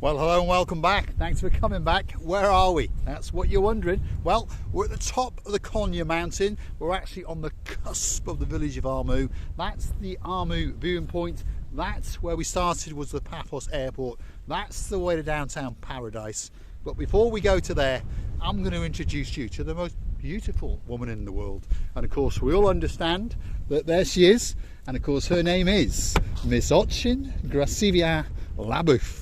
Well, hello and welcome back. Thanks for coming back. Where are we? That's what you're wondering. Well, we're at the top of the Konya mountain. We're actually on the cusp of the village of Armu. That's the Armu viewing point. That's where we started, was the Paphos airport. That's the way to downtown paradise. But before we go to there, I'm going to introduce you to the most beautiful woman in the world. And of course, we all understand that there she is. And of course, her name is Miss Ochin Gracivia Labouf.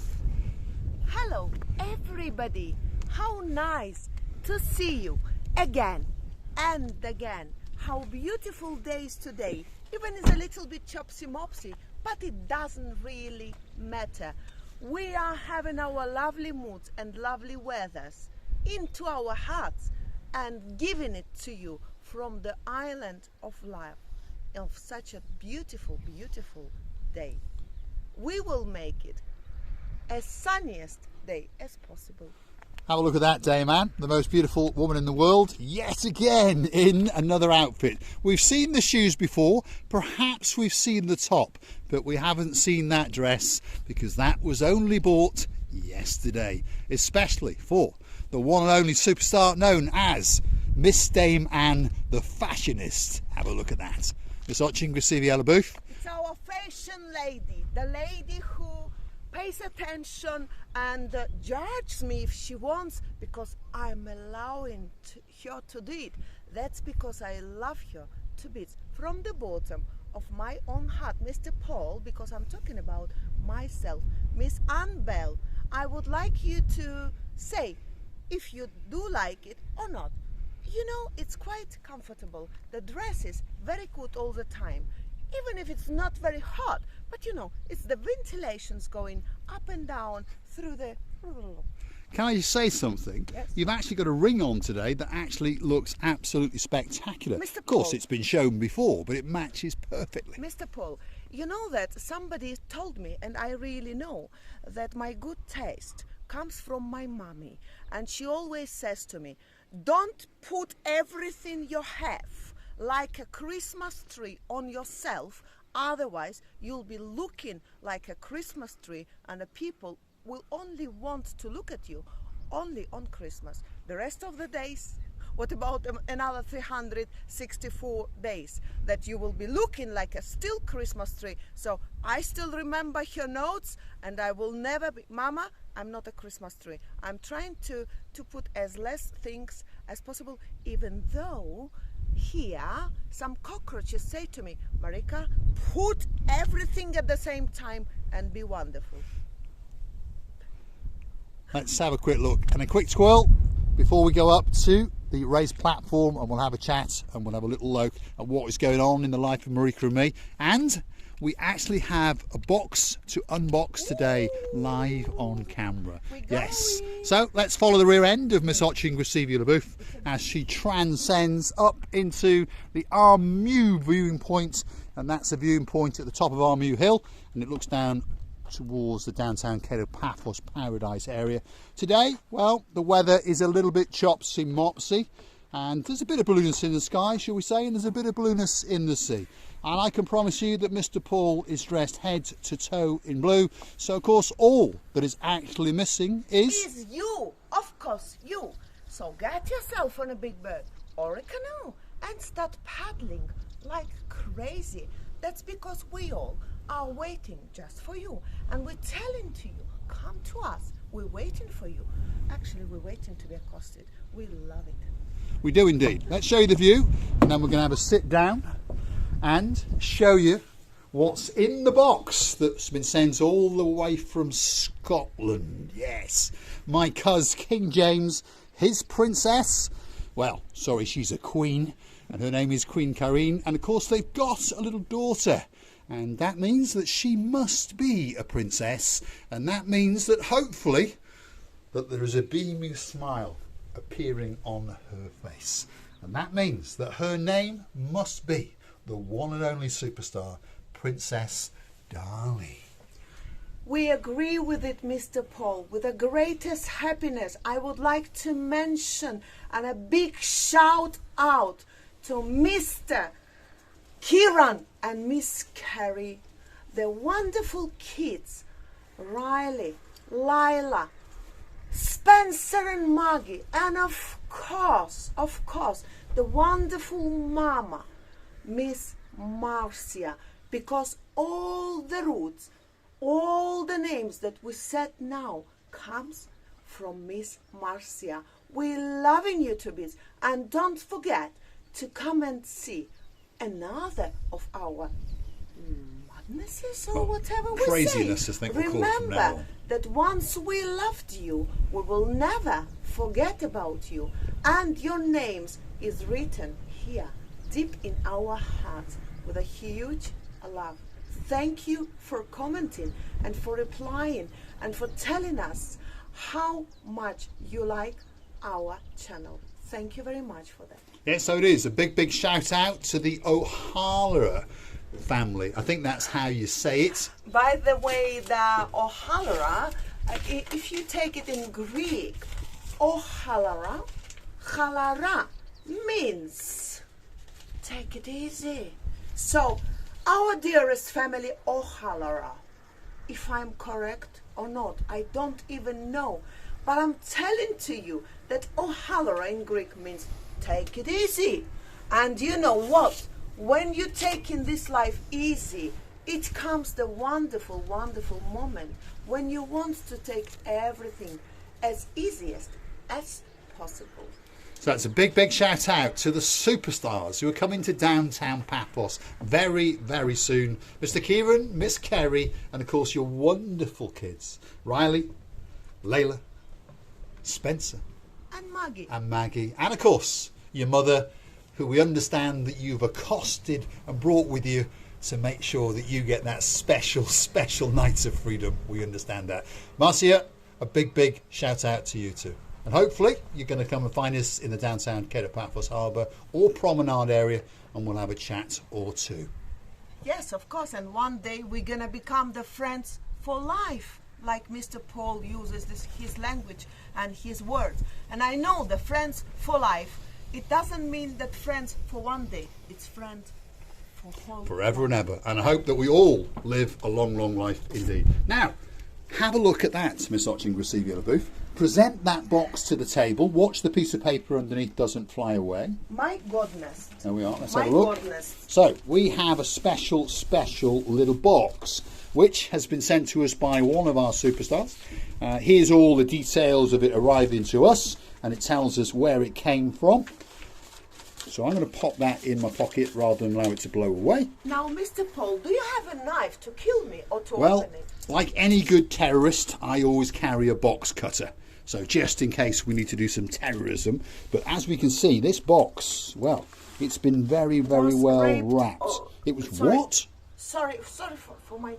Hello everybody, how nice to see you again and again. How beautiful days today, even it's a little bit chopsy-mopsy, but it doesn't really matter. We are having our lovely moods and lovely weathers into our hearts and giving it to you from the island of life of such a beautiful, beautiful day. We will make it as sunniest day as possible. Have a look at that day, man. The most beautiful woman in the world, yet again in another outfit. We've seen the shoes before, perhaps we've seen the top, but we haven't seen that dress because that was only bought yesterday, especially for the one and only superstar known as Miss Dame Anne, the fashionist. Have a look at that. Miss Ochin Gracivia Labouf. It's our fashion lady, the lady who pays attention and judges me if she wants, because I'm allowing her to do it. That's because I love her to bits from the bottom of my own heart. Mr. Paul, because I'm talking about myself. Miss Anne Bell, I would like you to say if you do like it or not. You know, it's quite comfortable. The dress is very good all the time, even if it's not very hot, but you know, it's the ventilations going up and down through the... Can I just say something? Yes. You've actually got a ring on today that actually looks absolutely spectacular. Mr. Of course, Paul. it's been shown before, but it matches perfectly. Mr. Paul, you know that somebody told me, and I really know, that my good taste comes from my mommy, and she always says to me, don't put everything you have like a Christmas tree on yourself, otherwise you'll be looking like a Christmas tree and the people will only want to look at you only on Christmas. The rest of the days, what about another 364 days that you will be looking like a still Christmas tree? So I still remember her notes, and I will never be, Mama, I'm not a Christmas tree. I'm trying to put as less things as possible, even though here some cockroaches say to me, Marika, put everything at the same time and be wonderful. Let's have a quick look and a quick twirl before we go up to the raised platform, and we'll have a chat and we'll have a little look at what is going on in the life of Marika and me. And we actually have a box to unbox today, live on camera. Yes. So let's follow the rear end of Miss Ochin Gracivia Labouf as she transcends up into the Armu viewing point, and that's a viewing point at the top of Armu Hill, and it looks down towards the downtown Cato Paphos paradise area. Today, well, the weather is a little bit chopsy-mopsy, and there's a bit of blueness in the sky, shall we say, and there's a bit of blueness in the sea. And I can promise you that Mr. Paul is dressed head to toe in blue. So, of course, all that is actually missing is you, of course, you. So get yourself on a big bird or a canoe and start paddling like crazy. That's because we all are waiting just for you. And we're telling to you, come to us. We're waiting for you. Actually, we're waiting to be accosted. We love it. We do indeed. Let's show you the view, and then we're going to have a sit down and show you what's in the box that's been sent all the way from Scotland. Yes, my cuz King James, his princess, well, sorry, she's a queen, and her name is Queen Karine, and of course they've got a little daughter, and that means that she must be a princess, and that means that hopefully that there is a beaming smile appearing on her face, and that means that her name must be the one and only superstar, Princess Darling. We agree with it, Mr. Paul. With the greatest happiness, I would like to mention and a big shout out to Mr. Kieran and Miss Carrie, the wonderful kids, Riley, Lila, Spencer and Maggie, and of course, the wonderful mama, Miss Marcia, because all the roots, all the names that we said now comes from Miss Marcia. We're loving you to bits, and don't forget to come and see another of our madnesses or whatever we say. Craziness, I think we'll call it from now Remember on. that once we loved you, we will never forget about you, and your names is written here, deep in our hearts, with a huge love. Thank you for commenting and for replying and for telling us how much you like our channel. Thank you very much for that. Yeah, so it is. A big shout out to the O'Halloran family. I think that's how you say it. By the way, the O'Halloran, if you take it in Greek, O'Halloran, Halara means take it easy. So, our dearest family O'Halloran, if I'm correct or not, I don't even know. But I'm telling to you that O'Halloran in Greek means take it easy. And you know what? When you take in this life easy, it comes the wonderful, wonderful moment when you want to take everything as easiest as possible. So that's a big shout out to the superstars who are coming to downtown Paphos very soon. Mr. Kieran, Miss Kerry, and of course your wonderful kids, Riley, Layla, Spencer, And Maggie, and of course your mother, who we understand that you've accosted and brought with you to make sure that you get that special night of freedom. We understand that. Marcia, a big shout out to you too. And hopefully you're going to come and find us in the downtown Cape of Paphos Harbour or Promenade area, and we'll have a chat or two. Yes, of course, and one day we're gonna become the friends for life, like Mr. Paul uses his language and his words. And I know the friends for life, it doesn't mean that friends for one day, it's friends for whole Forever and ever. And I hope that we all live a long life indeed. Now, have a look at that, Miss Oching Gracevia Booth. Present that box to the table. Watch the piece of paper underneath doesn't fly away. My goodness. There we are. Let's My have a look. goodness. So we have a special little box which has been sent to us by one of our superstars. Here's all the details of it arriving to us, and it tells us where it came from. So I'm going to pop that in my pocket rather than allow it to blow away. Now, Mr. Paul, do you have a knife to kill me or to Well, open it? like any good terrorist, I always carry a box cutter. So just in case we need to do some terrorism. But as we can see, this box, well, it's been very well scraped. wrapped. Oh, It was sorry. what? Sorry for my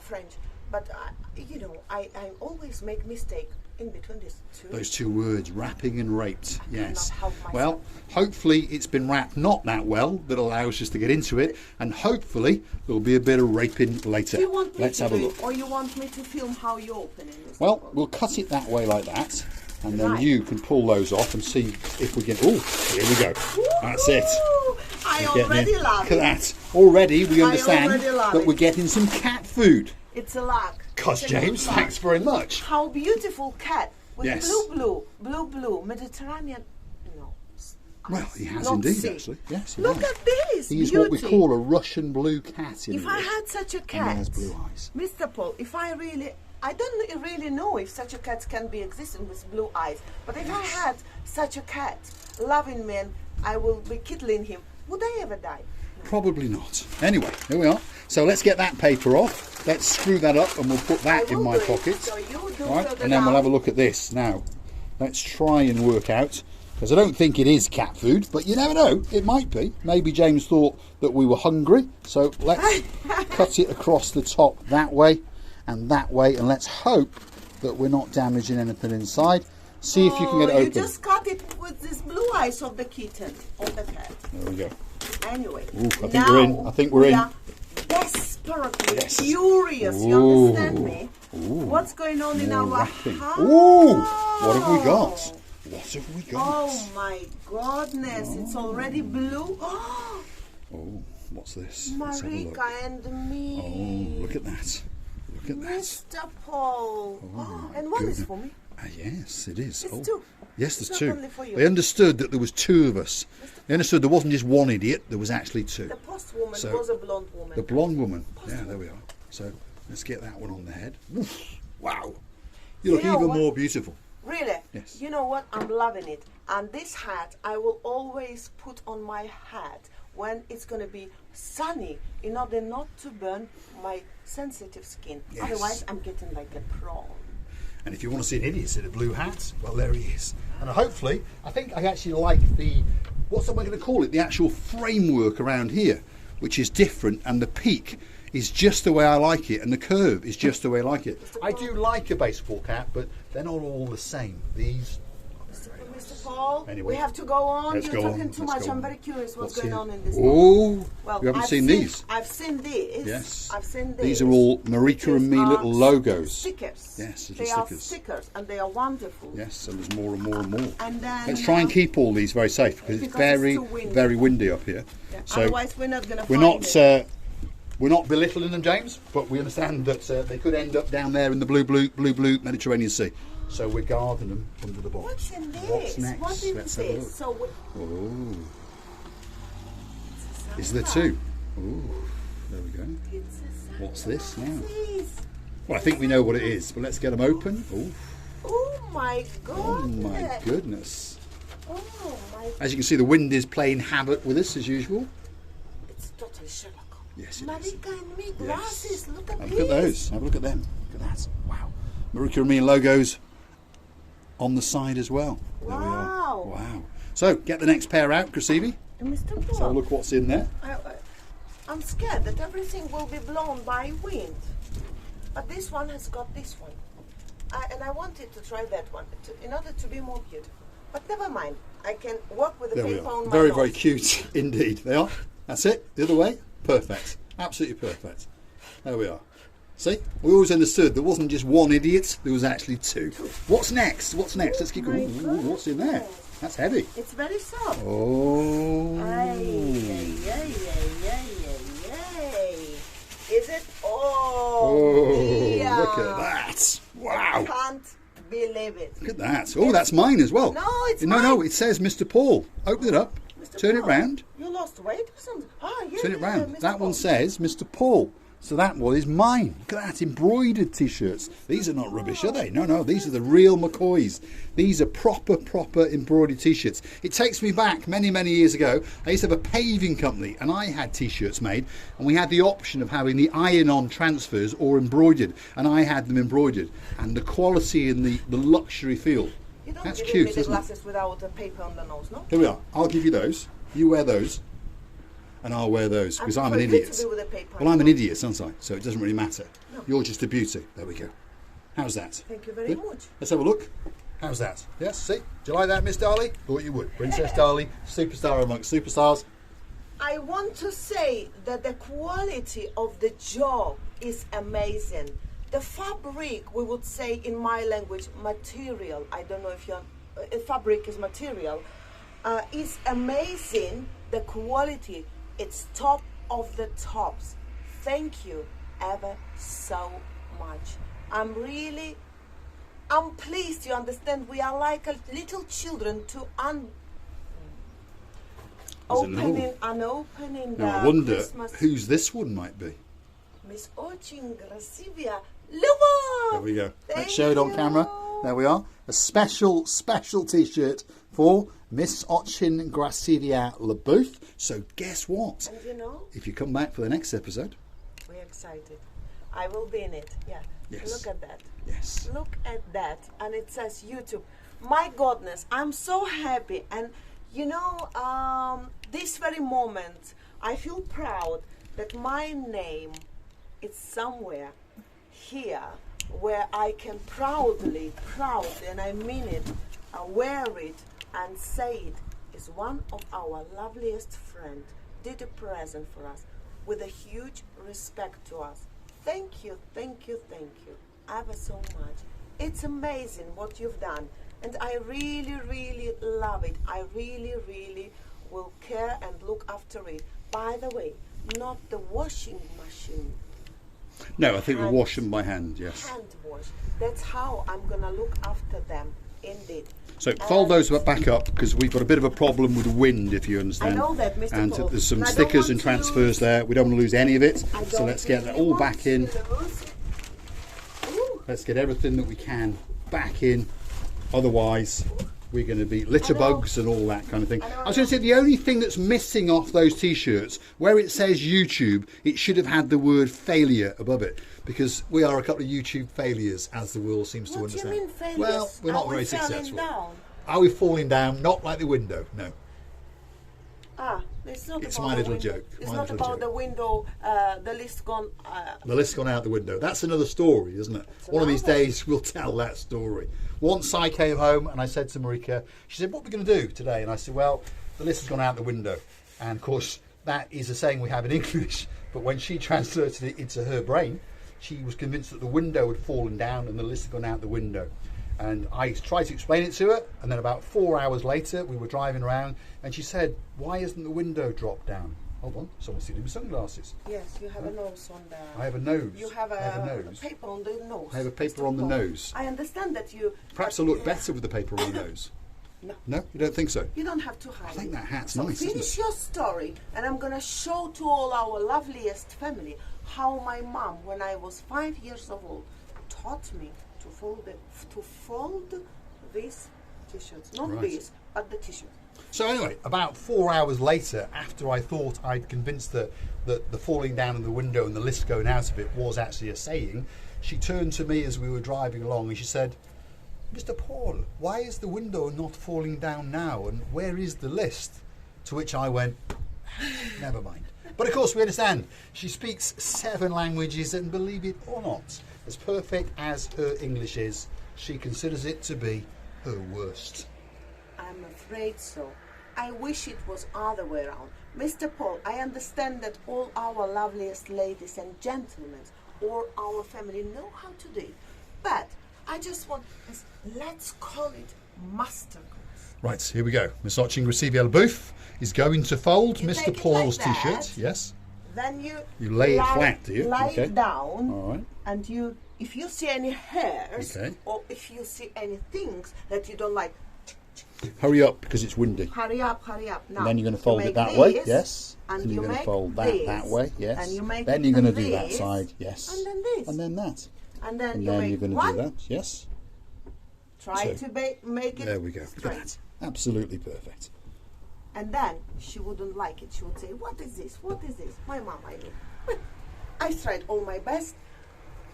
French, but you know, I always make mistake in between these two. Those two words, wrapping and raped. Yes. cannot help myself. Well, hopefully it's been wrapped not that well that allows us to get into it, and hopefully there'll be a bit of raping later. Do you want me Let's to have a do look. it, or you want me to film how you open it? Mr. Well, Paul? we'll cut it that way like that, and then Right. you can pull those off and see if we can. Oh, here we go. That's it. Woo-hoo! I We're getting already in. love Look at it. that. Already we understand already love that it. we're getting some cat food. It's a luck. Cos It's a James, good luck. thanks very much. How beautiful cat with Yes. blue, Mediterranean. No. Well, he has Not indeed, sea. actually. Yes, he Look has. at this. He's beauty. what we call a Russian blue cat in If I English. had such a And cat, he has blue eyes. Mr. Paul, I don't really know if such a cat can be existing with blue eyes, but if I had such a cat loving me and I will be kittling him, would I ever die? Probably not. Anyway, here we are. So let's get that paper off. Let's screw that up and we'll put that I in will my do it. pocket. So you do Right, further and then we'll down. have a look at this. Now, let's try and work out, because I don't think it is cat food, but you never know, it might be. Maybe James thought that we were hungry, so let's cut it across the top that way, and let's hope that we're not damaging anything inside. See if you can get it You open. just cut it with these blue eyes of the kitten, of the cat. There we go. Anyway, Ooh, I think now we're in. I think we're we in. are desperately Yes. curious. You Ooh. understand me? What's going on in our Wrapping. house? Ooh, what have we got? What have we got? Oh my goodness, it's already blue. Oh, what's this? Let's have a look. Marika and me. Oh, look at that. look at that. Mr. Paul. Oh, and one goodness. is for me. Yes, it is. It's two. Yes, there's It's two. not only for you. They understood that there was two of us. They understood there wasn't just one idiot, there was actually two. The post woman So, was a blonde woman. The blonde woman. Yeah, there we are. So let's get that one on the head. Oof, wow. You look You know even what? more beautiful. Really? Yes. You know what? I'm loving it. And this hat I will always put on my head when it's going to be sunny in order not to burn my sensitive skin. Yes. Otherwise, I'm getting like a prawn. And if you want to see an idiot in a blue hat, well, there he is. And hopefully, I think I actually like the, what's am I going to call it? The actual framework around here, which is different, and the peak is just the way I like it, and the curve is just the way I like it. I do like a baseball cap, but they're not all the same. These are very nice. Mr. Paul, Anyway, we have to go on. let's You're go talking on, too let's much. go I'm on. very curious what's What's going here? on in this. Oh, Well, you haven't I've seen these? I've seen these. Yes. I've seen these. These are all Marika and me These are little logos. Stickers. Yes, little they are stickers. stickers, and they are wonderful. Yes, and there's more and more and more. And then Let's try and keep all these very safe because it's very, too windy. very windy up here. Yeah, So otherwise, we're not going to we're find not it. we're not belittling them, James, but we understand that they could end up down there in the blue Mediterranean Sea. So we're guarding them under the box. What's in this? What's next? What is Let's have a this? look. So Oh, is there two? Oh, there we go. What's this now? Well, I think we know what it is, but let's get them open. Oh, Oh my god! oh my goodness! Oh my! As you can see, the wind is playing havoc with us as usual. It's totally Sherlock. Yes, it is. Marika and me glasses. Look at Have a this. look at those. Have a look at them. Look at that. Wow. Marika and me logos on the side as well. There we are. Wow. Wow. So, get the next pair out, Krasivi. Mr. Paul, Let's have a look what's in there. I'm scared that everything will be blown by wind. But this one has got this one. And I wanted to try that one in order to be more beautiful. But never mind. I can work with the There we paper are. on my Very, nose. very cute indeed. They are. That's it. The other way. Perfect. Absolutely perfect. There we are. See? We always understood there wasn't just one idiot, there was actually two. What's next? What's next? Let's keep going. Ooh, what's in there? That's heavy. It's very soft. Oh. Is it? Oh, dear. look at that. Wow. Can't believe it. Look at that. Oh, that's mine as well. No, it's No, mine. it says Mr. Paul. Open it up. Mr. Turn it Paul, round. You lost weight or something? Ah, yeah. Turn it yeah, round. Mr. That one Paul. says Mr. Paul. So that one is mine. Look at that, embroidered t-shirts. These are not rubbish, are they? No, these are the real McCoys. These are proper embroidered t-shirts. It takes me back many years ago. I used to have a paving company and I had t-shirts made and we had the option of having the iron-on transfers or embroidered, and I had them embroidered, and the quality and the luxury feel. You don't That's give cute, me the isn't it? glasses without a paper on the nose, no? Here we are. I'll give you those. You wear those. And I'll wear those because I'm an prefer you idiot. to be with a paper Well, I'm an idiot, aren't I? So it doesn't really matter. No. You're just a beauty. There we go. How's that? Thank you very Good? much. Let's have a look. How's that? Yes, see? Do you like that, Miss Darley? Thought you would. Princess Darley, superstar amongst superstars. I want to say that the quality of the job is amazing. The fabric, we would say in my language, material. I don't know if you're, fabric is material. Is amazing. The quality, it's top of the tops. Thank you ever so much. I'm pleased. You understand? We are like a little children to opening Now I wonder Christmas. whose this one might be. Miss Очень Красивая Любовь. There we go. Thank Let's show it on you. camera. There we are. A special t-shirt for Miss Очень Красивая Любовь. So guess what? And you know, If you come back for the next episode, we're excited. I will be in it. Yeah. Yes. Look at that. yes. Look at that. And it says YouTube. My goodness, I'm so happy. And you know, this very moment, I feel proud that my name is somewhere here where I can proudly, and I mean it, wear it and say it, is one of our loveliest friends did a present for us with a huge respect to us. Thank you ever so much. It's amazing what you've done, and I really love it. I really will care and look after it. By the way, not the washing machine, No, I think we wash them by hand, yes. Hand wash. That's how I'm gonna look after them, indeed. So fold those back up, because we've got a bit of a problem with the wind, if you understand. I know that, Mr. And Paul. there's some And I don't stickers want and to transfers there. We don't want to lose any of it. So let's get that all back in. Let's get everything that we can back in. Otherwise, we're going to be litter bugs and all that kind of thing. I was going to say, the only thing that's missing off those t-shirts, where it says YouTube, it should have had the word failure above it, because we are a couple of YouTube failures, as the world seems to understand. What do you mean failures? Well, we're not Are we very falling successful. down? Are we falling down? Not like the window, no. It's not It's about my the little window. joke. It's My not little about joke. the window, the list gone. The list's gone out the window. That's another story, isn't it? One of these days we'll tell that story. Once I came home and I said to Marika, she said, what are we going to do today? And I said, well, the list has gone out the window. And of course, that is a saying we have in English. But when she translated it into her brain, she was convinced that the window had fallen down and the list had gone out the window. And I tried to explain it to her, and then about 4 hours later we were driving around and she said, why isn't the window dropped down? Hold on, someone's stealing my sunglasses. Yes, you have a nose on the. I have a nose. You have I have a a nose. paper on the nose. I have a paper Mr. on the Paul. nose. I understand that you. Perhaps I look better with the paper on the nose. No. No, you don't think so? You don't have to hide. I think it. that hat's So nice, isn't finish it? your story, and I'm gonna show to all our loveliest family how my mom, when I was 5 years old, taught me to fold these t-shirts, not Right. these, but the t-shirt. So anyway, about 4 hours later, after I thought I'd convinced her that the falling down of the window and the list going out of it was actually a saying, she turned to me as we were driving along and she said, Mr. Paul, why is the window not falling down now, and where is the list? To which I went, never mind. But of course we understand, she speaks 7 languages, and believe it or not, as perfect as her English is, she considers it to be her worst. I'm afraid so. I wish it was other way around. Mr. Paul, I understand that all our loveliest ladies and gentlemen or our family know how to do it. But I just want, let's call it masterclass. Right, here we go. Miss Oching Booth is going to fold You Mr. take it Paul's like that. t-shirt. Yes. Then you lay it flat, do you? Lie Okay. it down, All right. and you, if you see any hairs, Okay. or if you see any things that you don't like, Hurry up, because it's windy. hurry up, hurry up. Now, And then you're going to you fold it make that way, this, yes. And you're you going to make fold that this, way, yes. And you make then it you're going to like do that this, side, yes. And then this. And then that. And then And you then make you're going to one. do that, yes. Try So, to make it There we go. Look at straight. that. Absolutely perfect. And then she wouldn't like it. She would say, what is this? What is this? My mom, I mean. I tried all my best.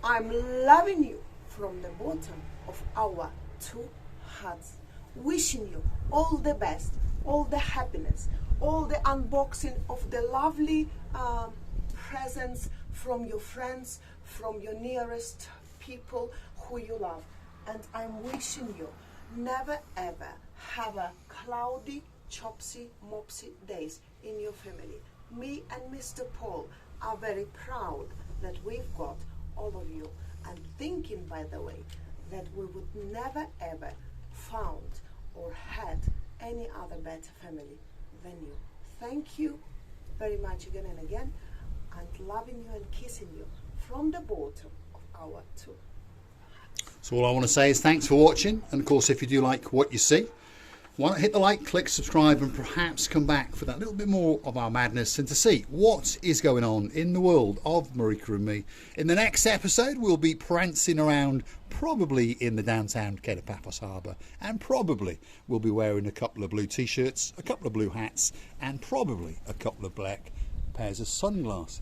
I'm loving you from the bottom of our 2 hearts. Wishing you all the best, all the happiness, all the unboxing of the lovely presents from your friends, from your nearest people who you love. And I'm wishing you never ever have a cloudy, chopsy, mopsy days in your family. Me and Mr. Paul are very proud that we've got all of you, and thinking, by the way, that we would never ever found or had any other better family than you. Thank you very much again and again, and loving you and kissing you from the bottom of our 2. So all I want to say is thanks for watching, and of course if you do like what you see, why not hit the like, click subscribe, and perhaps come back for that little bit more of our madness and to see what is going on in the world of Marika and me. In the next episode we'll be prancing around, probably in the downtown Cape of Paphos Harbour, and probably we'll be wearing a couple of blue t-shirts, a couple of blue hats, and probably a couple of black pairs of sunglasses.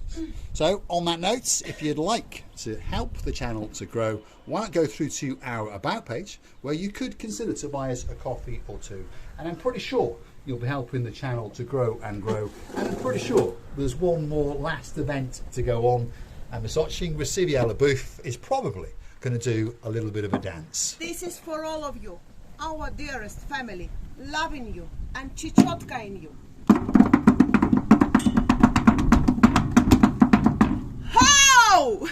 So on that note, if you'd like to help the channel to grow, why not go through to our About page, where you could consider to buy us a coffee or 2, and I'm pretty sure you'll be helping the channel to grow and grow, and I'm pretty sure there's one more last event to go on, and Miss Oching Booth is probably going to do a little bit of a dance. This is for all of you, our dearest family, loving you and chichotka in you. Ho!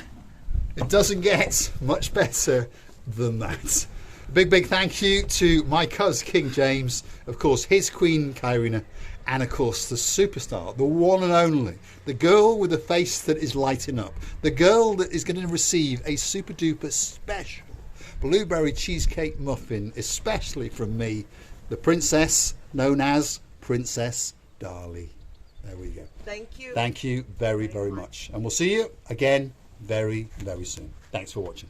It doesn't get much better than that. Big thank you to my cousin King James, of course his Queen Kyrina, and of course the superstar, the one and only, the girl with the face that is lighting up, the girl that is going to receive a super duper special blueberry cheesecake muffin, especially from me, the princess known as Princess Darlie. There we go. Thank you. Thank you very much. And we'll see you again very soon. Thanks for watching.